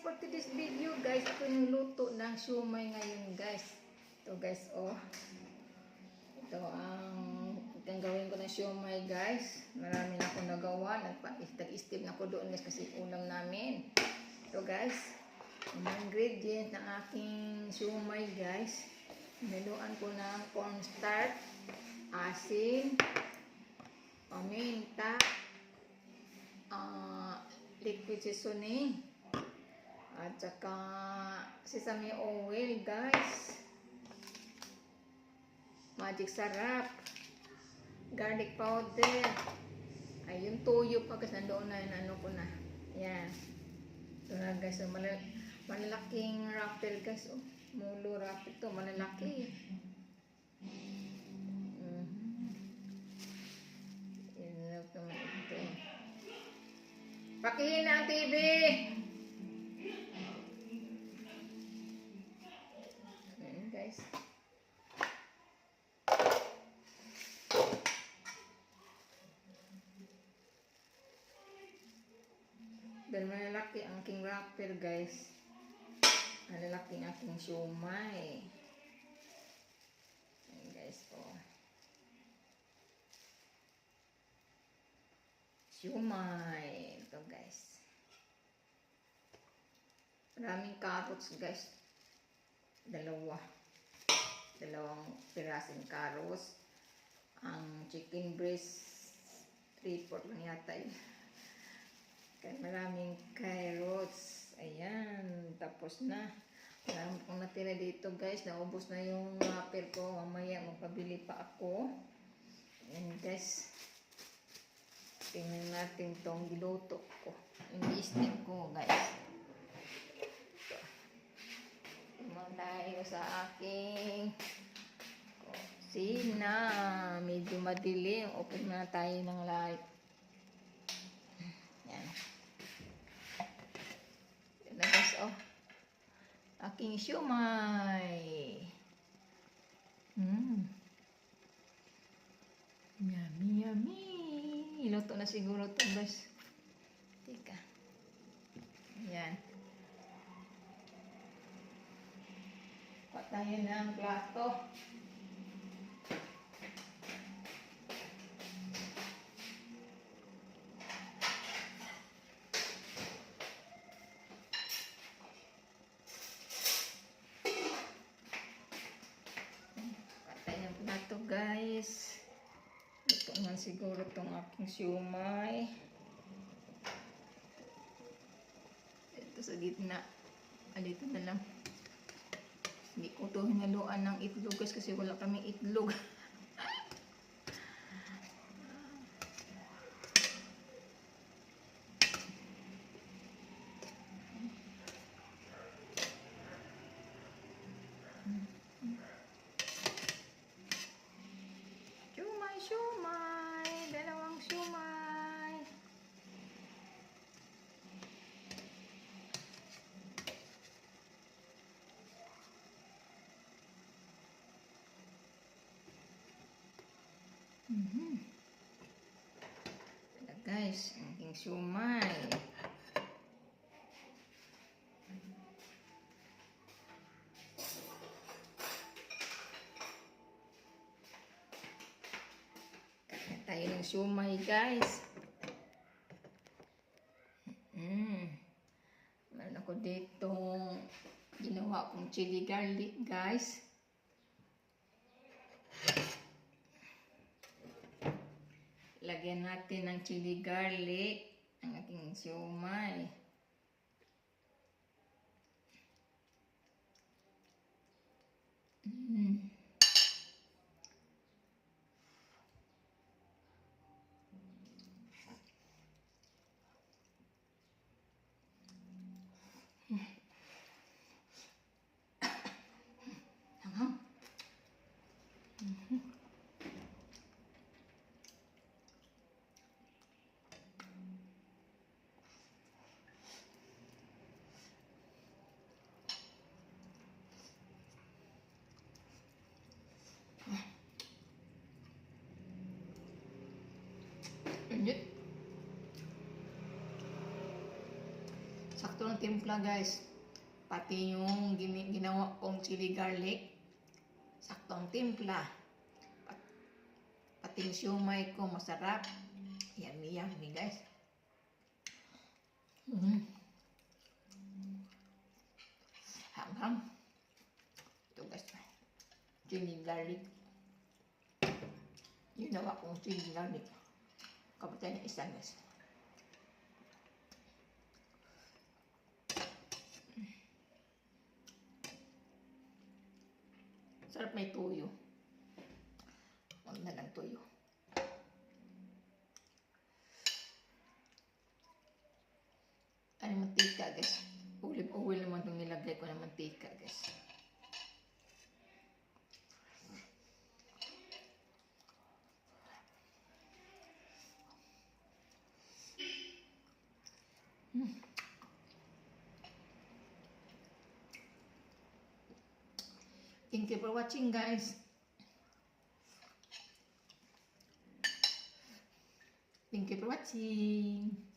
for today's video guys, ako yung luto ng siomai ngayon guys. Ito guys, oh. Ito ang gawin ko ng siomai guys. Marami na akong nagawa. Nag-steam na ako doon guys kasi ulam namin. Ito guys, ang mga ingredients ng aking siomai guys. Niluan ko ng cornstarch, asin, paminta, liquid seasoning, at saka sesame oil guys, magic sarap, garlic powder, ay yung toyo pa kasi nandoon na yung ano ko na yan. Ito na guys, so, malalaking wrapper guys, oh. Mulo wrapper to, malalaki. Pakihin ang TV. Ayan guys. Dahil malalaki ang aking wrapper guys. Malalaki ang aking siomai. Ayan guys po. Siomai. Ito guys. Maraming carrots guys. Dalawang pirasing carrots. Ang chicken breast 3/4 lang yata yun. Kaya maraming carrots. Ayan. Tapos na. Marami kong natira dito guys. Naubos na yung wrapper ko. Mamaya magpabili pa ako. Ayan guys. Tingnan natin tong giluto ko. Yung i-steam ko guys. Ito. Tumang tayo sa aking kusina. Medyo madilim. Open na tayo ng light. Yan. Yan na guys, oh. Aking siomai. Yummy, yummy. Iluto na siguro ito guys. Tika. Ayan. Patayin na ang plato. Patayin ang plato guys. Ito naman siguro itong aking siomai. Ito sa gitna. Dito na lang. Hindi ko ito hinaluan ng itlog guys kasi wala kaming itlog. Siomai, dalawang siomai. Ito guys, ang aking siomai. Tayo ng siomai guys. Meron ako dito ginawa kong chili garlic guys. Lagyan natin ng chili garlic ang ating siomai. Sakto ng timpla guys. Pati yung ginawa kong chili garlic. Saktong timpla. Pati yung siomay ko masarap. Yummy, yummy guys. Ham-ham. Ito guys. Chili garlic. Ginawa kong chili garlic. Kapatay na isa guys. Sarap may tuyo. Huwag na lang tuyo. Ay, mantika guys. Olive naman itong nilagay ko na mantika guys. Thank you for watching guys. Thank you for watching.